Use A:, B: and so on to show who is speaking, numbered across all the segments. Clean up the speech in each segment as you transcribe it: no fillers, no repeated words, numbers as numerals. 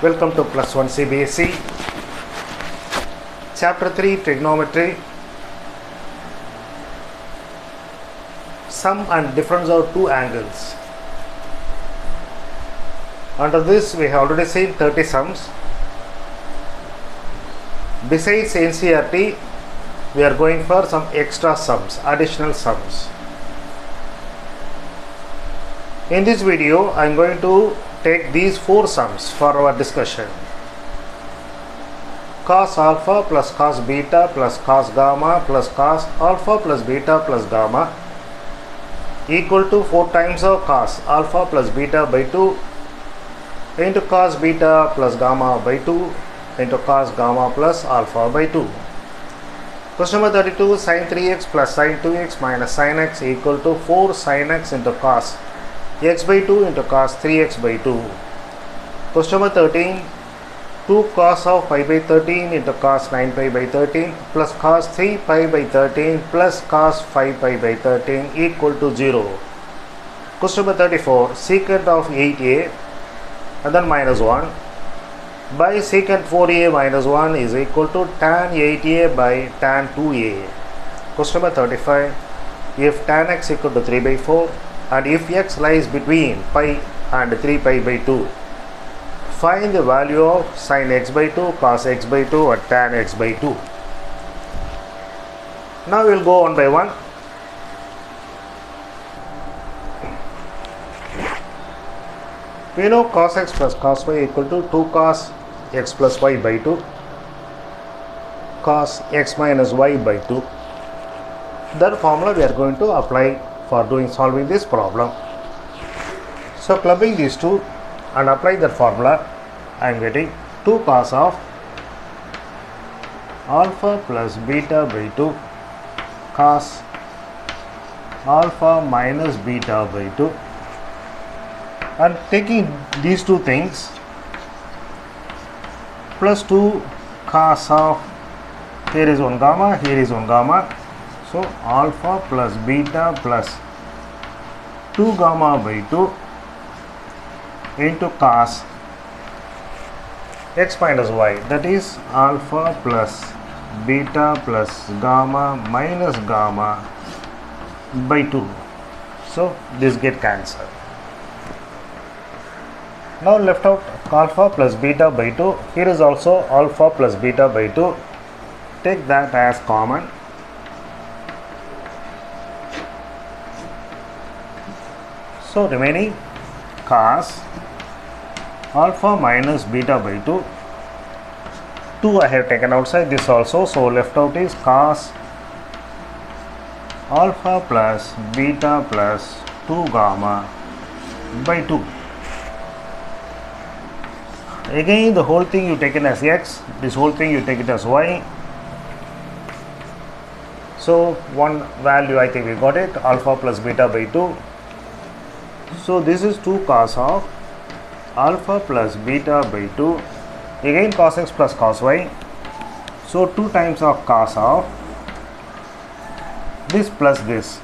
A: Welcome to Plus One CBSE. Chapter 3 Trigonometry. Sum and difference of two angles. Under this we have already seen 30 sums. Besides NCERT, we are going for some extra sums, additional sums. In this video, I am going to take these 4 sums for our discussion. Cos alpha plus cos beta plus cos gamma plus cos alpha plus beta plus gamma equal to 4 times of cos alpha plus beta by 2 into cos beta plus gamma by 2 into cos gamma plus alpha by 2. Question number 32, sin 3x plus sin 2x minus sin x equal to 4 sin x into cos x by 2 into cos 3x by 2. Question number 13, 2 cos of pi by 13 into cos 9 pi by 13 plus cos 3 pi by 13 plus cos 5 pi by 13 equal to 0. Question number 34, secant of 8a and then minus 1 by secant 4a minus 1 is equal to tan 8a by tan 2a. Question number 35, if tan x equal to 3 by 4 and if x lies between pi and 3 pi by 2, find the value of sin x by 2, cos x by 2 and tan x by 2. Now we will go one by one. We know cos x plus cos y equal to 2 cos x plus y by 2, cos x minus y by 2. That formula we are going to apply for solving this problem. So clubbing these two and apply that formula, I am getting 2 cos of alpha plus beta by 2 cos alpha minus beta by 2, and taking these two things plus 2 cos of, here is one gamma, here is one gamma, so alpha plus beta plus 2 gamma by 2 into cos x minus y, that is alpha plus beta plus gamma minus gamma by 2. So this get cancelled. Now left out alpha plus beta by 2. Here is also alpha plus beta by 2. Take that as common. So remaining cos alpha minus beta by 2. 2 I have taken outside this also. So left out is cos alpha plus beta plus 2 gamma by 2. Again the whole thing you take it as x, this whole thing you take it as y. So one value I think we got it, alpha plus beta by 2. So this is 2 cos of alpha plus beta by 2, again cos x plus cos y. So 2 times of cos of this plus this,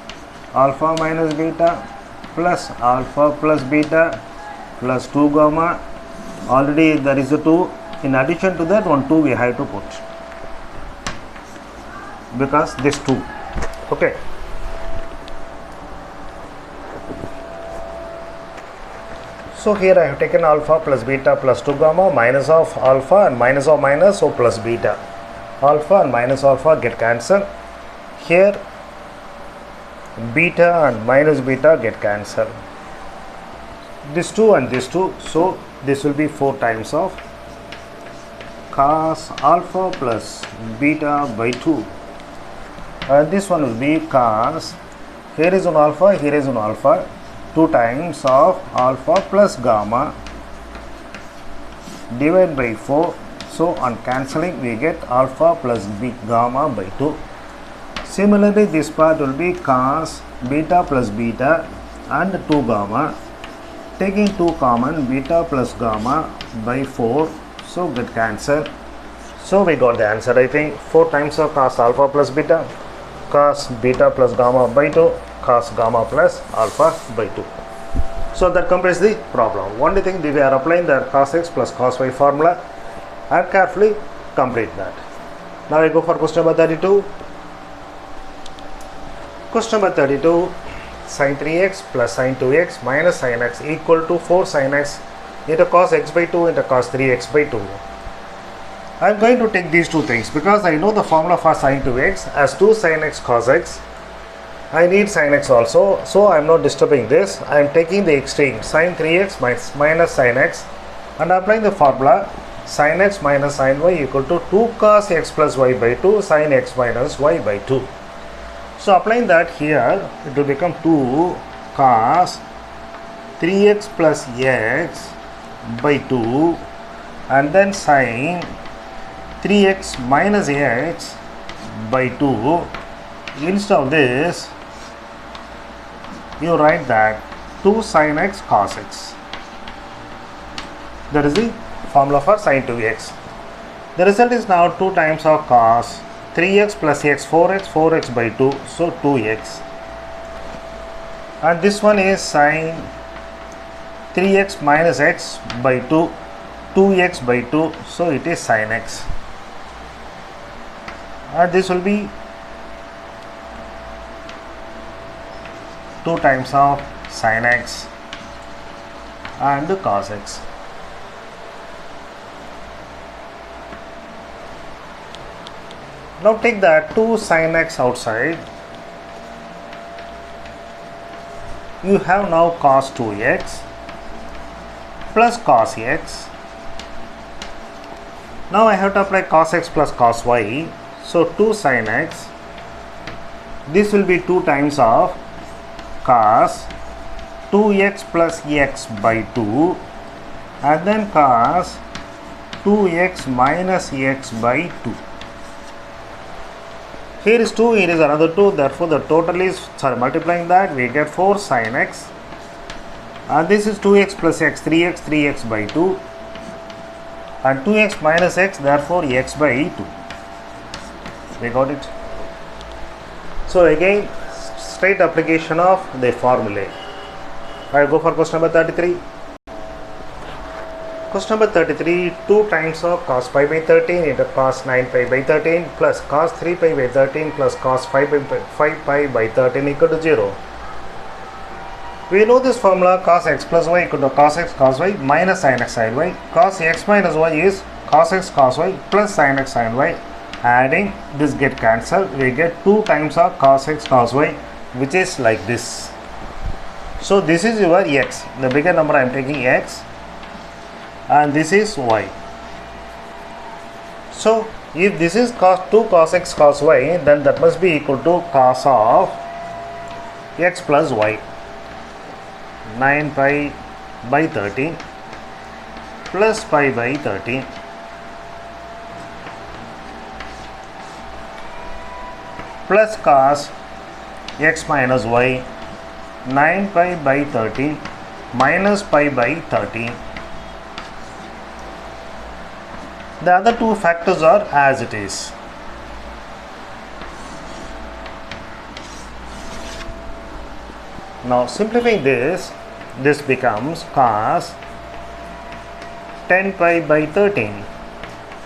A: alpha minus beta plus alpha plus beta plus 2 gamma. Already there is a 2, in addition to that one 2 we have to put because this 2, okay. So here I have taken alpha plus beta plus 2 gamma, minus of alpha and minus of minus, so plus beta. Alpha and minus alpha get cancelled. Here beta and minus beta get cancelled. This 2 and this 2, so this will be 4 times of cos alpha plus beta by 2. And this one will be cos, here is an alpha, here is an alpha, 2 times of alpha plus gamma divided by 4. So on cancelling we get alpha plus gamma by 2. Similarly this part will be cos beta plus beta and 2 gamma, taking 2 common, beta plus gamma by 4, so get cancelled. So we got the answer, I think 4 times of cos alpha plus beta, cos beta plus gamma by 2, cos gamma plus alpha by 2. So that completes the problem. Only thing we are applying the cos x plus cos y formula and carefully complete that. Now I go for question number 32. Question number 32, sin 3x plus sin 2x minus sin x equal to 4 sin x into cos x by 2 into cos 3x by 2. I am going to take these two things because I know the formula for sin 2x as 2 sin x cos x. I need sin x also, so I am not disturbing this. I am taking the extreme sin 3x minus sin x and applying the formula sin x minus sin y equal to 2 cos x plus y by 2 sin x minus y by 2. So applying that here, it will become 2 cos 3x plus x by 2 and then sin 3x minus x by 2. Instead of this, you write that 2 sin x cos x. That is the formula for sin 2x. The result is now 2 times of cos 3x plus x, 4x by 2, so 2x. And this one is sin 3x minus x by 2, 2x by 2, so it is sin x. And this will be 2 times of sin x and cos x. Now take that 2 sin x outside. You have now cos 2x plus cos x. Now I have to apply cos x plus cos y. So 2 sin x. This will be 2 times of cos 2x plus x by 2 and then cos 2x minus x by 2. Here is 2, here is another 2, therefore the total is, multiplying that we get 4 sin x and this is 2x plus x, 3x by 2 and 2x minus x, therefore x by 2. We got it. So again, straight application of the formulae. I will go for question number 33. Question number 33, 2 times of cos pi by 13 into cos 9 pi by 13 plus cos 3 pi by 13 plus cos 5 pi by 13 equal to 0. We know this formula cos x plus y equal to cos x cos y minus sin x sin y. Cos x minus y is cos x cos y plus sin x sin y. Adding this get cancelled, we get 2 times of cos x cos y, which is like this. So this is your x, the bigger number I am taking x, and this is y. So if this is cos 2 cos x cos y, then that must be equal to cos of x plus y, 9 pi by 13 plus pi by 13 plus cos x minus y, 9 pi by 13 minus pi by 13. The other two factors are as it is. Now simplifying this, this becomes cos 10 pi by 13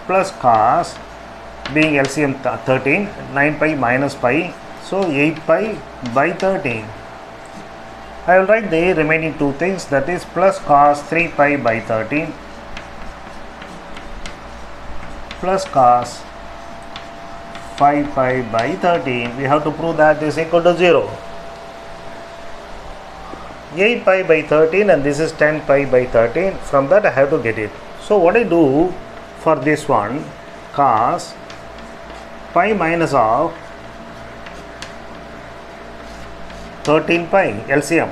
A: plus cos, being LCM 13, 9 pi minus pi, so 8 pi by 13. I will write the remaining two things, that is plus cos 3 pi by 13 plus cos 5 pi by 13. We have to prove that this is equal to 0. 8 pi by 13 and this is 10 pi by 13. From that I have to get it. So what I do for this one, cos pi minus of 13 pi LCM.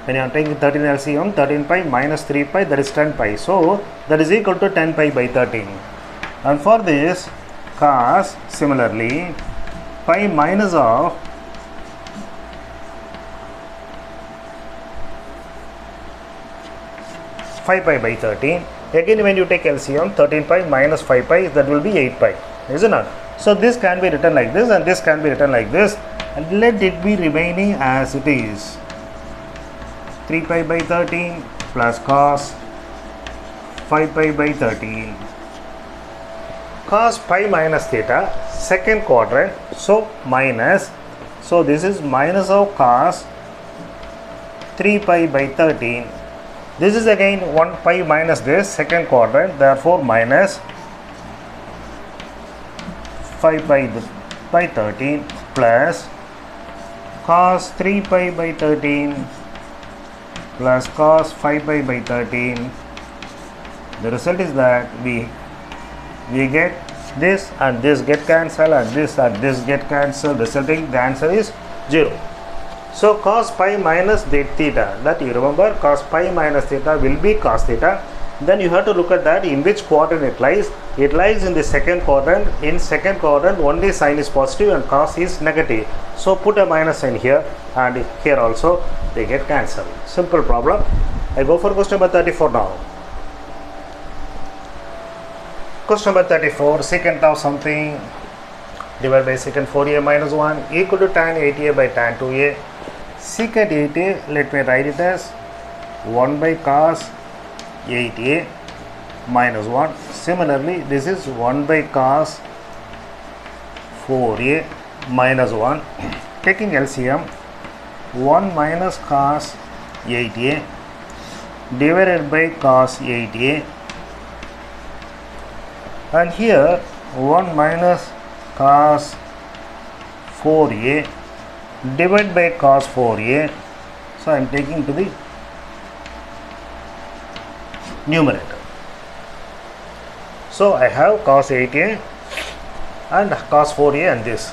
A: When you are taking 13 LCM, 13 pi minus 3 pi, that is 10 pi. So that is equal to 10 pi by 13. And for this, cos similarly pi minus of 5 pi by 13. Again, when you take LCM, 13 pi minus 5 pi, that will be 8 pi, isn't it? So this can be written like this and this can be written like this, and let it be remaining as it is. 3 pi by 13 plus cos 5 pi by 13. Cos pi minus theta, second quadrant, so minus, so this is minus of cos 3 pi by 13. This is again 1 pi minus this, second quadrant, therefore minus 5 pi by 13 plus cos 3 pi by 13 plus cos 5 pi by 13. The result is that we get this and this get cancelled and this get cancelled, resulting the answer is 0. So cos pi minus theta, that you remember, cos pi minus theta will be cos theta. Then you have to look at that in which quadrant it lies. It lies in the second quadrant. In second quadrant only sign is positive and cos is negative. So put a minus sign here and here also, they get cancelled. Simple problem. I go for question number 34 now. Question number 34, secant of something divided by secant 4a minus 1 equal to tan 8a by tan 2a. Secant 8a, let me write it as 1 by cos 8a minus 1. Similarly, this is 1 by cos 4a minus 1. Taking LCM, 1 minus cos 8a divided by cos 8a, and here 1 minus cos 4a divided by cos 4a. So I am taking to the numerator. So I have cos 8a and cos 4a and this.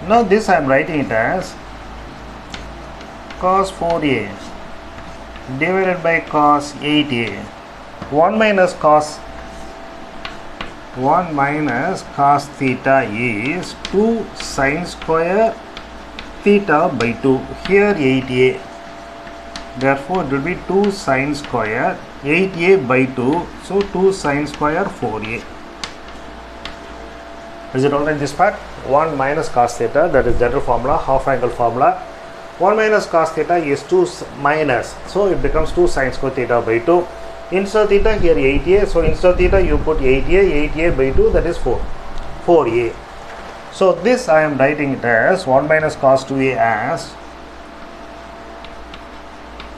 A: Now this I am writing it as cos 4a divided by cos 8a. 1 minus cos theta is 2 sin square theta by 2. Here 8a. Therefore, it will be 2 sin square 8a by 2. So 2 sin square 4a. Is it alright this part? 1 minus cos theta, that is general formula, half angle formula. 1 minus cos theta is 2 minus. So it becomes 2 sin square theta by 2. Instead of theta here 8a. So instead of theta you put 8a by 2, that is 4a. So this I am writing it as 1 minus cos 2a as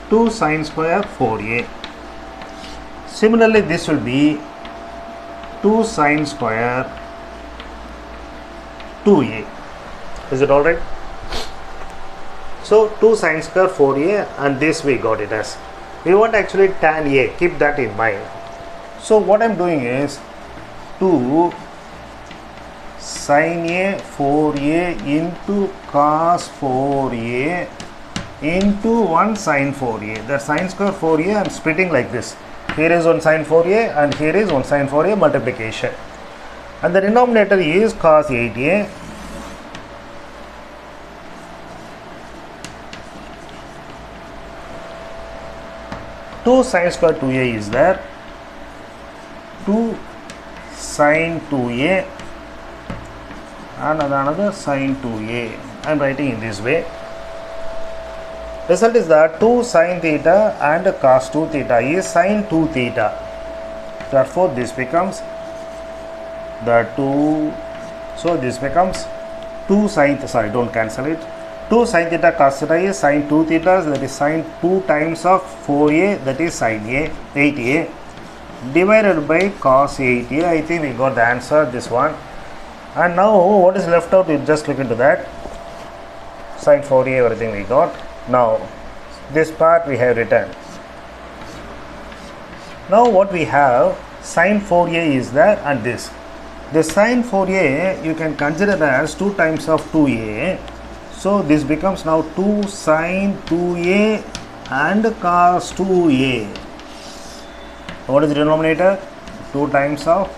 A: 2 sin square 4a. Similarly, this will be 2 sin square 2a. Is it alright? So 2 sin square 4a, and this we got it as. We want actually tan a, keep that in mind. So what I am doing is 2 sin a 4a into cos 4a into 1 sin 4a. That sin square 4a I am splitting like this. Here is 1 sin 4a and here is 1 sin 4a multiplication. And the denominator is cos 8a. Two sin square 2a is there. 2 sin 2a and another sin 2a. I am writing in this way. Result is that 2 sin theta and cos 2 theta is sin 2 theta. Therefore, this becomes the 2. So this becomes 2 sin, sorry, don't cancel it. 2 sin theta cos theta is sin 2 theta, that is sin 2 times of 4a, that is sin a, 8a, divided by cos 8a. I think we got the answer, this one. And now what is left out, you just look into that. Sin 4a, everything we got. Now this part we have written. Now what we have, sin 4a is there and this. The sin 4a you can consider as 2 times of 2a. So this becomes now 2 sin 2a and cos 2a. What is the denominator? 2 times of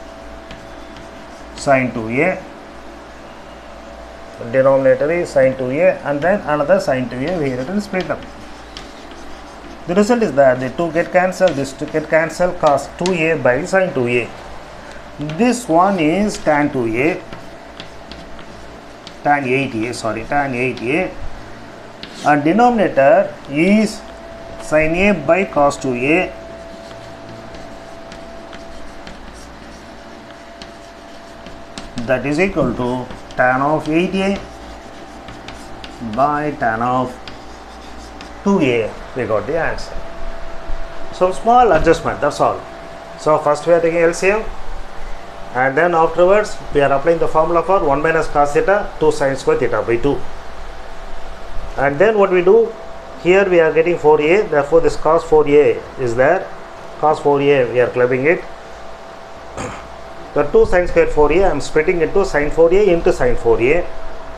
A: sin 2a. Denominator is sin 2a and then another sin 2a we have written split up. The result is that the 2 get cancelled, this 2 get cancelled, cos 2a by sin 2a. This one is tan 2a, tan 8a, sorry, tan 8a, and denominator is sin A by cos 2A that is equal to tan of 8A by tan of 2A. We got the answer. So small adjustment, that's all. So first we are taking LCM, and then afterwards we are applying the formula for 1 minus cos theta 2 sin square theta by 2. And then what we do, here we are getting 4A, therefore this cos 4A is there, cos 4A we are clubbing it. The 2 sin square 4A I am splitting into sin 4A into sin 4A.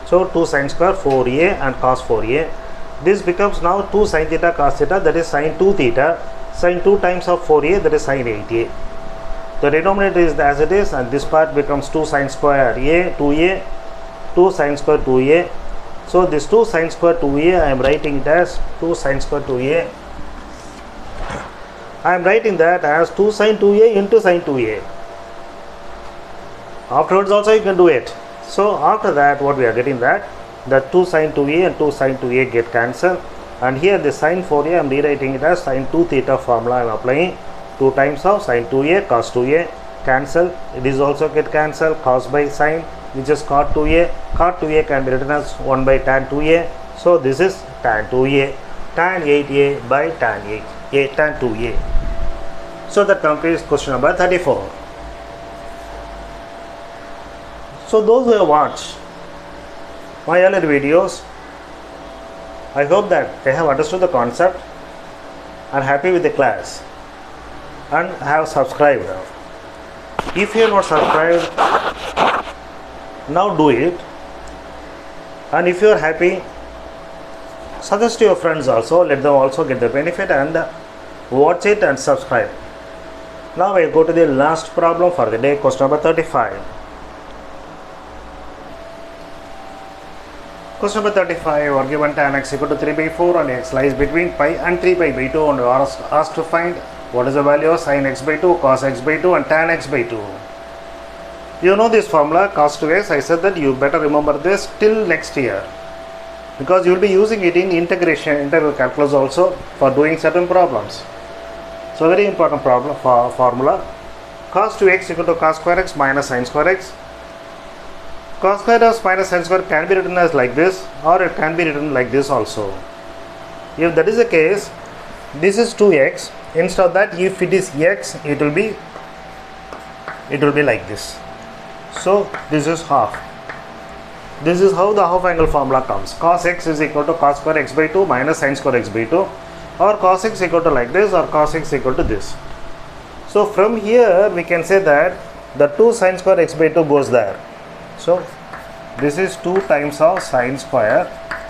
A: So 2 sin square 4A and cos 4A. This becomes now 2 sin theta cos theta, that is sin 2 theta, sin 2 times of 4A, that is sin 8A. The denominator is as it is, and this part becomes 2 sin square A 2A, 2 sin square 2A. So this 2 sin square 2A I am writing it as 2 sin square 2A. I am writing that as 2 sin 2A into sin 2A. Afterwards also you can do it. So after that what we are getting, that the 2 sin 2A and 2 sin 2A get cancelled, and here the sin 4A I am rewriting it as sin 2 theta formula I am applying. 2 times of sin 2A cos 2A cancel, it is also get cancelled, cos by sin which is cot 2A, cot 2A can be written as 1 by tan 2A, so this is tan 2A, tan 8A by tan 8A, tan 2A. So that completes question number 34. So those who have watched my earlier videos, I hope that they have understood the concept and happy with the class and have subscribed. If you are not subscribed, now do it, and if you are happy, suggest to your friends also, let them also get the benefit and watch it and subscribe. Now I go to the last problem for the day, question number 35. Question number 35, or given tan x equal to 3 by 4 and x lies between pi and 3 pi by 2, and we are asked to find what is the value of sin x by 2, cos x by 2 and tan x by 2. You know this formula cos 2x, I said that you better remember this till next year, because you will be using it in integral calculus also for doing certain problems. So very important problem for formula. Cos 2x equal to cos square x minus sin square x. Cos square x minus sin square can be written as like this, or it can be written like this also. If that is the case, this is 2x. Instead of that, if it is x, it will be like this. So this is half. This is how the half angle formula comes. Cos x is equal to cos square x by 2 minus sin square x by 2, or cos x equal to like this, or cos x equal to this. So from here we can say that the 2 sin square x by 2 goes there. So this is 2 times of sin square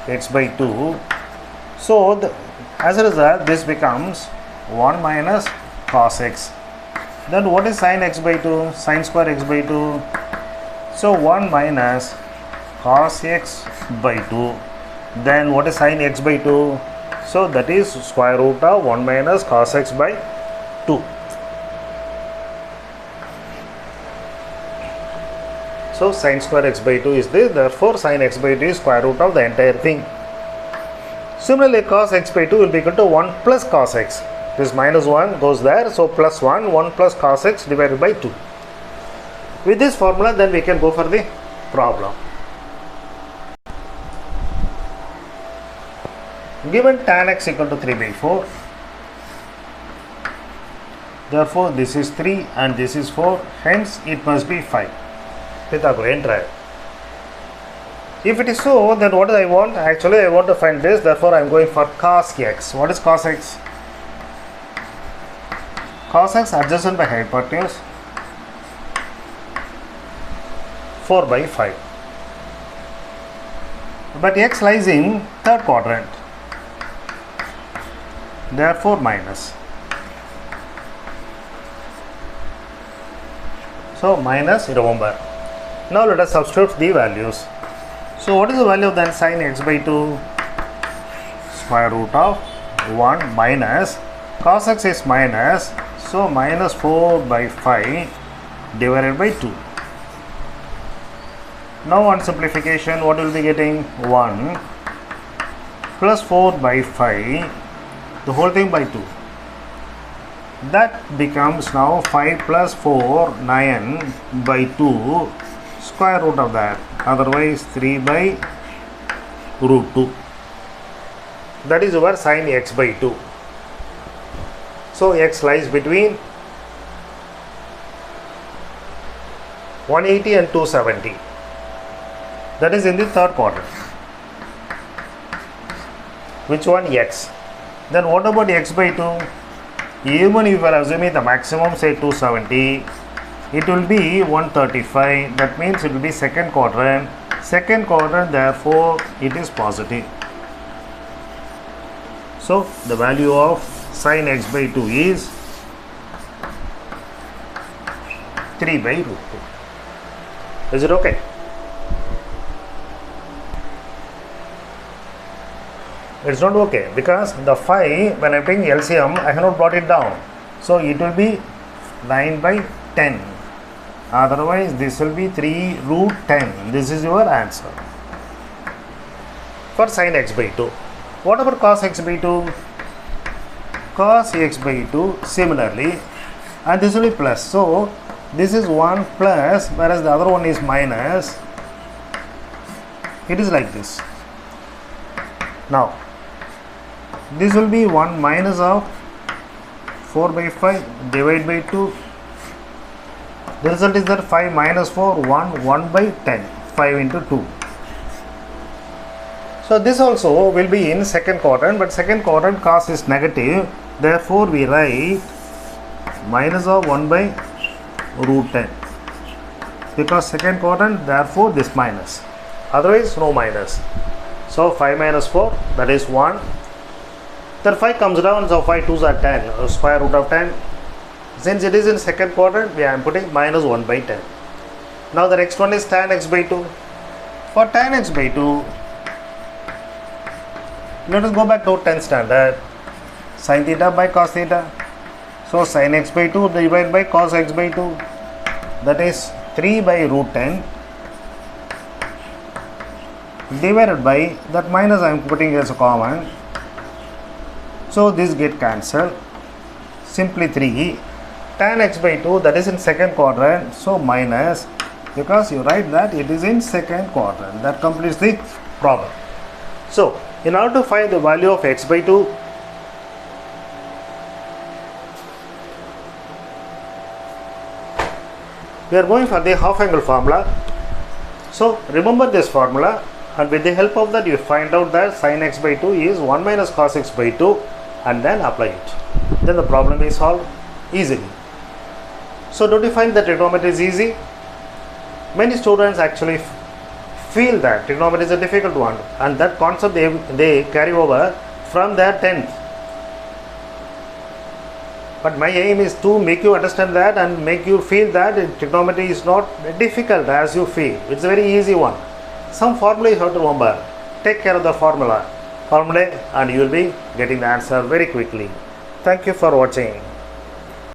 A: x by 2. So as a result, this becomes 1 minus cos x. Then what is sin x by 2? Sin square x by 2. So 1 minus cos x by 2. Then what is sin x by 2? So that is square root of 1 minus cos x by 2. So sin square x by 2 is this, therefore sin x by 2 is square root of the entire thing. Similarly, cos x by 2 will be equal to 1 plus cos x. This minus 1 goes there, so plus 1, 1 plus cos x divided by 2. With this formula, then we can go for the problem. Given tan x equal to 3 by 4, therefore this is 3 and this is 4, hence it must be 5. Pythagorean triad. If it is so, then what do I want? Actually, I want to find this, therefore I am going for cos x. What is cos x? Cos x adjacent by hypotenuse 4 by 5. But x lies in third quadrant, therefore minus. So minus, remember. Now let us substitute the values. So what is the value of then sin x by 2? Square root of 1 minus cos x is minus, so minus 4 by 5 divided by 2. Now on simplification, what will be getting? 1 plus 4 by 5, the whole thing by 2. That becomes now 5 plus 4, 9 by 2, square root of that, otherwise 3 by root 2. That is your sin x by 2. So x lies between 180 and 270. That is in the third quadrant. Which one? X. Then what about x by 2? Even if you are assuming the maximum, say 270, it will be 135. That means it will be second quadrant. Second quadrant, therefore it is positive. So the value of sin x by 2 is 3 by root 2. Is it okay? It's not okay because the 5, when I bring LCM, I have not brought it down. So it will be 9 by 10. Otherwise, this will be 3 root 10. This is your answer for sin x by 2. What about cos x by 2? Cos x by 2 similarly, and this will be plus. So this is 1 plus, whereas the other one is minus. It is like this. Now this will be 1 minus of 4 by 5 divided by 2. The result is that 5 minus 4, 1 by 10, 5 into 2. So this also will be in second quadrant, but second quadrant cos is negative. Therefore we write minus of 1 by root 10. Because second quadrant, therefore this minus. Otherwise no minus. So 5 minus 4, that is 1. Then 5 comes down, so 5 2s are 10, square root of 10. Since it is in second quadrant, I am putting minus 1 by 10. Now the next one is tan x by 2. For tan x by 2, let us go back to 10th standard. Sin theta by cos theta. So sin x by 2 divided by cos x by 2. That is 3 by root 10 divided by that minus I am putting as a common. So this get cancelled. Simply 3. Tan x by 2, that is in second quadrant. So minus, because you write that it is in second quadrant. That completes the problem. So in order to find the value of x by 2, we are going for the half angle formula. So remember this formula, and with the help of that you find out that sin x by 2 is 1 minus cos x by 2, and then apply it. Then the problem is solved easily. So don't you find that trigonometry is easy? Many students actually feel that trigonometry is a difficult one, and that concept they carry over from their 10th. But my aim is to make you understand that and make you feel that trigonometry is not difficult as you feel. It's a very easy one. Some formula you have to remember. Take care of the formula and you will be getting the answer very quickly. Thank you for watching.